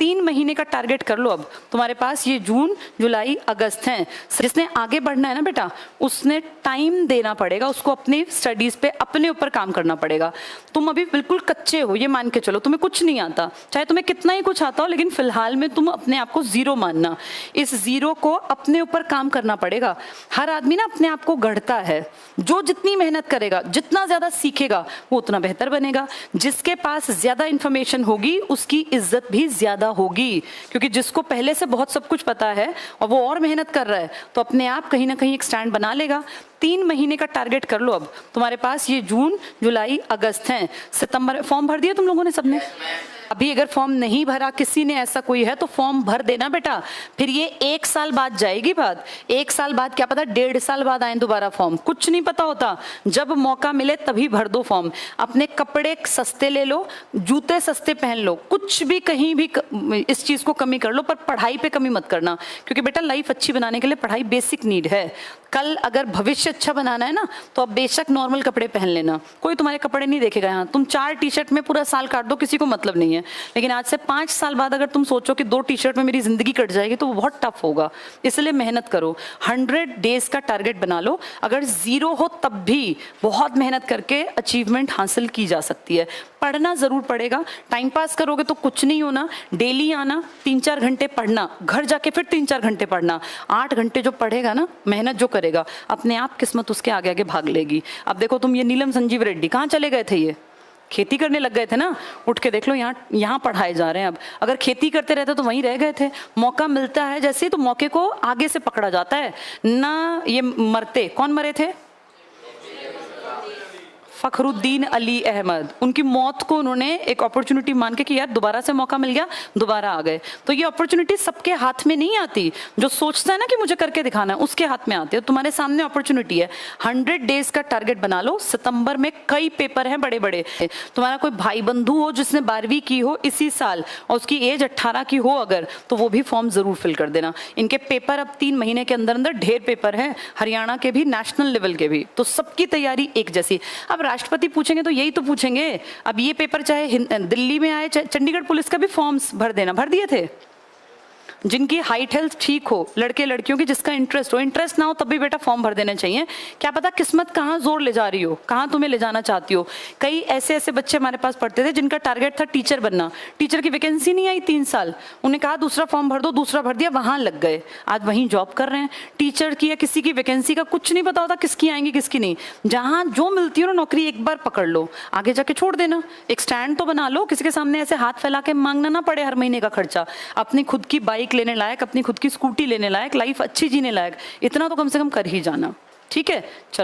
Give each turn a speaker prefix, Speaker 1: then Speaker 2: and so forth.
Speaker 1: 3 महीने का टारगेट कर लो। अब तुम्हारे पास ये जून जुलाई अगस्त है। जिसने आगे बढ़ना है ना बेटा, उसने टाइम देना पड़ेगा, उसको अपनी स्टडीज पे अपने ऊपर काम करना पड़ेगा। तुम अभी बिल्कुल कच्चे हो, ये मान के चलो, तुम्हें कुछ नहीं आता, चाहे तुम्हें कितना ही कुछ आता हो, लेकिन फिलहाल में तुम अपने आप को जीरो मानना। इस जीरो को अपने ऊपर काम करना पड़ेगा। हर आदमी ना अपने आप को गढ़ता है। जो जितनी मेहनत करेगा, जितना ज्यादा सीखेगा, वो उतना बेहतर बनेगा। जिसके पास ज्यादा इंफॉर्मेशन होगी, उसकी इज्जत भी ज्यादा होगी, क्योंकि जिसको पहले से बहुत सब कुछ पता है और वो और मेहनत कर रहा है, तो अपने आप कहीं ना कहीं एक स्टैंड बना लेगा। 3 महीने का टारगेट कर लो। अब तुम्हारे पास ये जून जुलाई अगस्त है। सितंबर फॉर्म भर दिया तुम लोगों ने सबने? अभी अगर फॉर्म नहीं भरा किसी ने, ऐसा कोई है, तो फॉर्म भर देना बेटा। फिर ये 1 साल बाद जाएगी बात। 1 साल बाद क्या पता 1.5 साल बाद आए दोबारा फॉर्म, कुछ नहीं पता होता। जब मौका मिले तभी भर दो फॉर्म। अपने कपड़े सस्ते ले लो, जूते सस्ते पहन लो, कुछ भी कहीं भी इस चीज को कमी कर लो, पर पढ़ाई पे कमी मत करना, क्योंकि बेटा लाइफ अच्छी बनाने के लिए पढ़ाई बेसिक नीड है। कल अगर भविष्य अच्छा बनाना है ना, तो अब बेशक नॉर्मल कपड़े पहन लेना, कोई तुम्हारे कपड़े नहीं देखेगा। यहाँ तुम 4 टी-शर्ट में पूरा साल काट दो, किसी को मतलब नहीं है। लेकिन आज से 5 साल बाद अगर तुम सोचो कि 2 टी-शर्ट में मेरी जिंदगी कट जाएगी, तो वो बहुत टफ होगा। इसलिए मेहनत करो। 100 डेज का टारगेट बना लो। अगर 0 हो तब भी बहुत मेहनत करके अचीवमेंट हासिल की जा सकती है। पढ़ना जरूर पड़ेगा। टाइम पास करोगे तो कुछ नहीं होना। डेली आना, 3-4 घंटे पढ़ना, घर जाके फिर 3-4 घंटे पढ़ना। 8 घंटे जो पढ़ेगा ना, मेहनत जो करेगा, अपने आप किस्मत उसके आगे आगे भाग लेगी। अब देखो तुम, ये नीलम संजीव रेड्डी कहाँ चले गए थे? ये खेती करने लग गए थे ना, उठ के देख लो, यहाँ पढ़ाए जा रहे हैं। अब अगर खेती करते रहते तो वहीं रह गए थे। मौका मिलता है जैसे, तो मौके को आगे से पकड़ा जाता है ना। ये मरते कौन मरे थे? फखरुद्दीन अली अहमद। उनकी मौत को उन्होंने एक अपॉर्चुनिटी मान के कि यार दोबारा से मौका मिल गया, दोबारा आ गए। तो ये अपॉर्चुनिटी सबके हाथ में नहीं आती। जो सोचता है ना कि मुझे करके दिखाना है, उसके हाथ में आती है। तुम्हारे सामने अपॉर्चुनिटी है। 100 डेज का टारगेट बना लो। सितंबर में कई पेपर हैं बड़े बड़े। तुम्हारा कोई भाई बंधु हो जिसने 12वीं की हो इसी साल और उसकी एज 18 की हो अगर, तो वो भी फॉर्म जरूर फिल कर देना। इनके पेपर अब 3 महीने के अंदर अंदर ढेर पेपर हैं, हरियाणा के भी, नेशनल लेवल के भी। तो सबकी तैयारी एक जैसी। अब राष्ट्रपति पूछेंगे तो यही तो पूछेंगे। अब ये पेपर चाहे दिल्ली में आए, चंडीगढ़ पुलिस का भी फॉर्म्स भर देना, भर दिए थे। जिनकी हाइट हेल्थ ठीक हो, लड़के लड़कियों की, जिसका इंटरेस्ट हो, इंटरेस्ट ना हो तब भी बेटा फॉर्म भर देने चाहिए। क्या पता किस्मत कहाँ जोर ले जा रही हो, कहाँ तुम्हें ले जाना चाहती हो। कई ऐसे ऐसे बच्चे हमारे पास पढ़ते थे जिनका टारगेट था टीचर बनना। टीचर की वैकेंसी नहीं आई 3 साल, उन्हें कहा दूसरा फॉर्म भर दो, दूसरा भर दिया, वहां लग गए, आज वहीं जॉब कर रहे हैं। टीचर की या किसी की वैकेंसी का कुछ नहीं पता होता, किसकी आएंगी किसकी नहीं। जहां जो मिलती हो ना नौकरी, एक बार पकड़ लो, आगे जाके छोड़ देना। एक स्टैंड तो बना लो, किसी के सामने ऐसे हाथ फैला के मांगना ना पड़े हर महीने का खर्चा। अपनी खुद की बाइक लेने लायक, अपनी खुद की स्कूटी लेने लायक, लाइफ अच्छी जीने लायक, इतना तो कम से कम कर ही जाना। ठीक है, चलो।